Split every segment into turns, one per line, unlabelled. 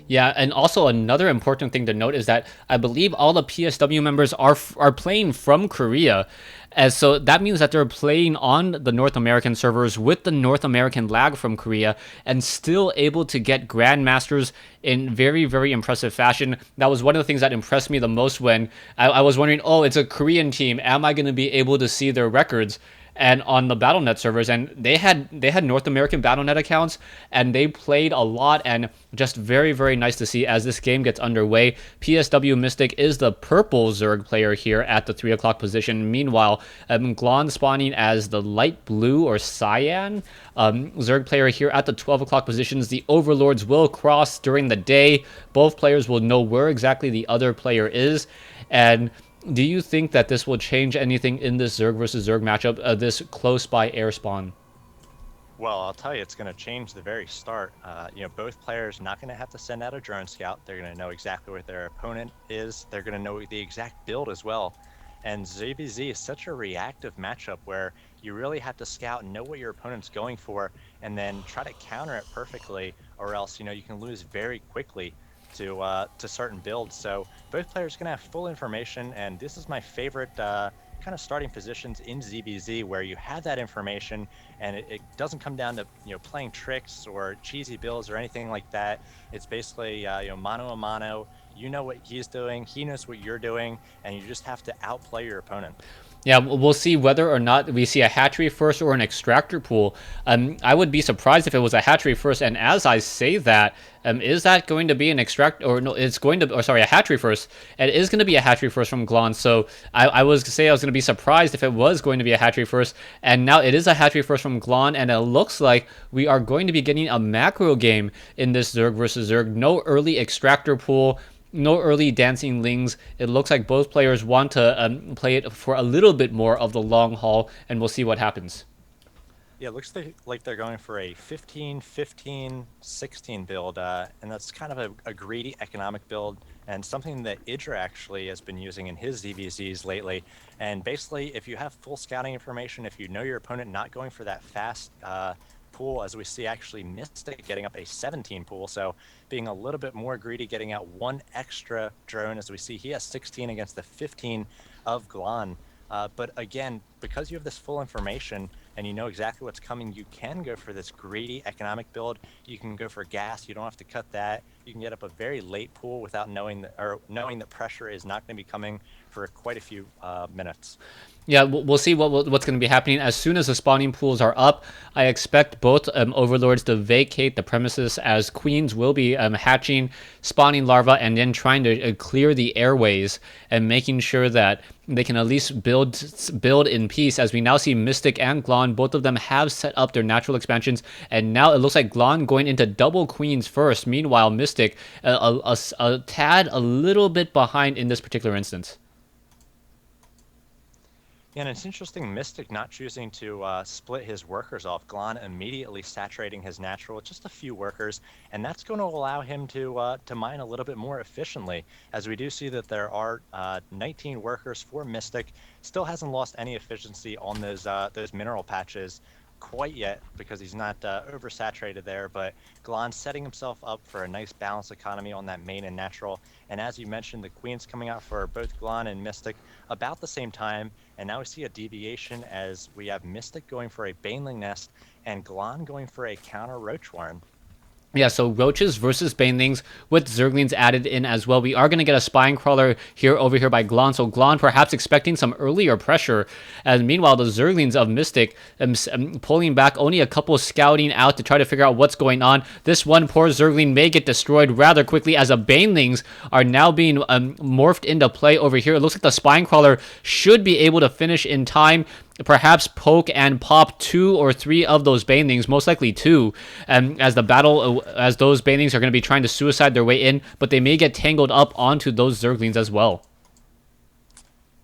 Yeah, and also another important thing to note is that I believe all the PSW members are playing from Korea, as so that means that they're playing on the North American servers with the North American lag from Korea and still able to get grandmasters in very impressive fashion. That was one of the things that impressed me the most when I was wondering, oh, it's a Korean team. Am I going to be able to see their records? And on the BattleNet servers, and they had North American BattleNet accounts, and they played a lot, and just very nice to see as this game gets underway. PSW Mystic is the purple Zerg player here at the 3 o'clock position. Meanwhile, Glon spawning as the light blue or cyan Zerg player here at the 12 o'clock positions. The Overlords will cross during the day. Both players will know where exactly the other player is, and do you think that this will change anything in this Zerg versus Zerg matchup, this close by air spawn?
Well, I'll tell you, it's going to change the very start. Both players not going to have to send out a drone scout. They're going to know exactly where their opponent is. They're going to know the exact build as well. And ZVZ is such a reactive matchup where you really have to scout and know what your opponent's going for, and then try to counter it perfectly, or else you can lose very quickly to certain builds. So both players are going to have full information, and this is my favorite kind of starting positions in ZVZ, where you have that information and it doesn't come down to playing tricks or cheesy builds or anything like that. It's basically mano a mano. You know what he's doing, he knows what you're doing, and you just have to outplay your opponent.
Yeah, we'll see whether or not we see a hatchery first or an extractor pool. I would be surprised if it was a hatchery first. And as I say that, is that going to be an extract or no? It's going to, or sorry, a hatchery first. It is going to be a hatchery first from Glon. So I was going to be surprised if it was going to be a hatchery first. And now it is a hatchery first from Glon, and it looks like we are going to be getting a macro game in this Zerg versus Zerg. No early extractor pool. No early dancing lings. It looks like both players want to play it for a little bit more of the long haul, and we'll see what happens.
Yeah, it looks like they're going for a 15-15-16 build, and that's kind of a greedy economic build, and something that Idra actually has been using in his ZVZs lately. And basically, if you have full scouting information, if you know your opponent not going for that fast pool, as we see actually Mystic getting up a 17 pool, so being a little bit more greedy, getting out one extra drone, as we see he has 16 against the 15 of Glon. But again, because you have this full information and you know exactly what's coming, you can go for this greedy economic build. You can go for gas. You don't have to cut that. You can get up a very late pool without knowing that pressure is not going to be coming for quite a few minutes.
Yeah, we'll see what's going to be happening as soon as the spawning pools are up. I expect both overlords to vacate the premises, as queens will be hatching, spawning larvae, and then trying to clear the airways and making sure that they can at least build in peace. As we now see Mystic and Glon, both of them have set up their natural expansions, and now it looks like Glon going into double queens first. Meanwhile, Mystic a tad a little bit behind in this particular instance.
Yeah, and it's interesting, Mystic not choosing to split his workers off. Glon immediately saturating his natural with just a few workers, and that's going to allow him to mine a little bit more efficiently, as we do see that there are 19 workers for Mystic. Still hasn't lost any efficiency on those mineral patches quite yet, because he's not oversaturated there, but Glon setting himself up for a nice balanced economy on that main and natural. And as you mentioned, the queens coming out for both Glon and Mystic about the same time, and now we see a deviation as we have Mystic going for a Baneling Nest and Glon going for a counter Roach Warren.
Yeah, so roaches versus banelings with zerglings added in as well. We are going to get a spine crawler over here by Glon. So Glon perhaps expecting some earlier pressure. And meanwhile, the zerglings of Mystic pulling back, only a couple scouting out to try to figure out what's going on. This one poor zergling may get destroyed rather quickly, as the banelings are now being morphed into play over here. It looks like the spine crawler should be able to finish in time. Perhaps poke and pop 2 or 3 of those banelings, most likely 2, as those banelings are going to be trying to suicide their way in, but they may get tangled up onto those zerglings as well.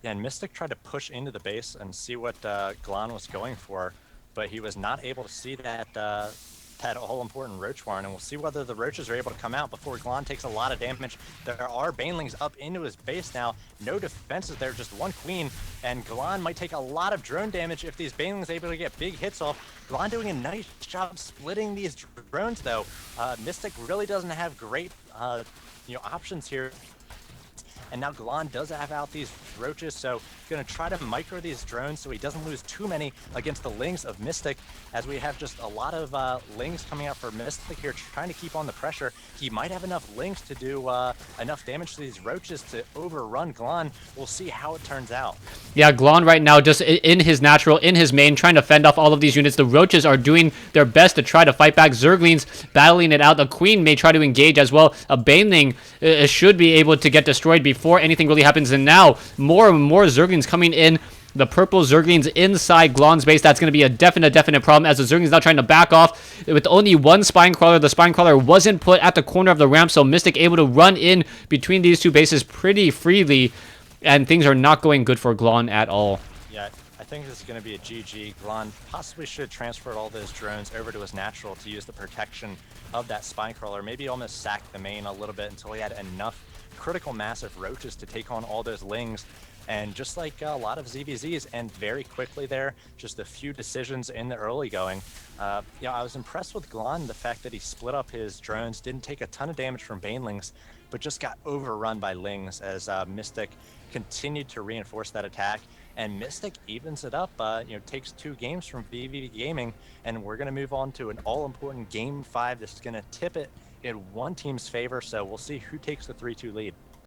Yeah, and Mystic tried to push into the base and see what Glon was going for, but he was not able to see that that all-important Roach Farm, and we'll see whether the Roaches are able to come out before Glon takes a lot of damage. There are Banelings up into his base now. No defenses there, just one Queen, and Glon might take a lot of drone damage if these Banelings are able to get big hits off. Glon doing a nice job splitting these drones, though. Mystic really doesn't have great options here. And now Glon does have out these Roaches, so going to try to micro these drones so he doesn't lose too many against the Lings of Mystic, as we have just a lot of Lings coming out for Mystic here, trying to keep on the pressure. He might have enough Lings to do enough damage to these Roaches to overrun Glon. We'll see how it turns out.
Yeah, Glon right now just in his natural, in his main, trying to fend off all of these units. The Roaches are doing their best to try to fight back. Zerglings battling it out. The Queen may try to engage as well. A Baneling should be able to get destroyed before anything really happens. And now more and more Zerglings coming in. The purple Zerglings inside Glon's base. That's going to be a definite problem, as the Zerglings now trying to back off with only one Spine Crawler. The Spine Crawler wasn't put at the corner of the ramp, so Mystic able to run in between these two bases pretty freely, and things are not going good for Glon at all.
Yeah, I think this is going to be a GG. Glon possibly should transfer all those drones over to his natural to use the protection of that Spine Crawler. Maybe almost sack the main a little bit until he had enough critical mass of Roaches to take on all those Lings. And just like a lot of ZVZs, and very quickly there, just a few decisions in the early going. I was impressed with Glon, the fact that he split up his drones, didn't take a ton of damage from Banelings, but just got overrun by Lings as Mystic continued to reinforce that attack. And Mystic evens it up, takes 2 games from vVvGaming, and we're going to move on to an all-important Game 5 that's going to tip it in one team's favor, so we'll see who takes the 3-2 lead.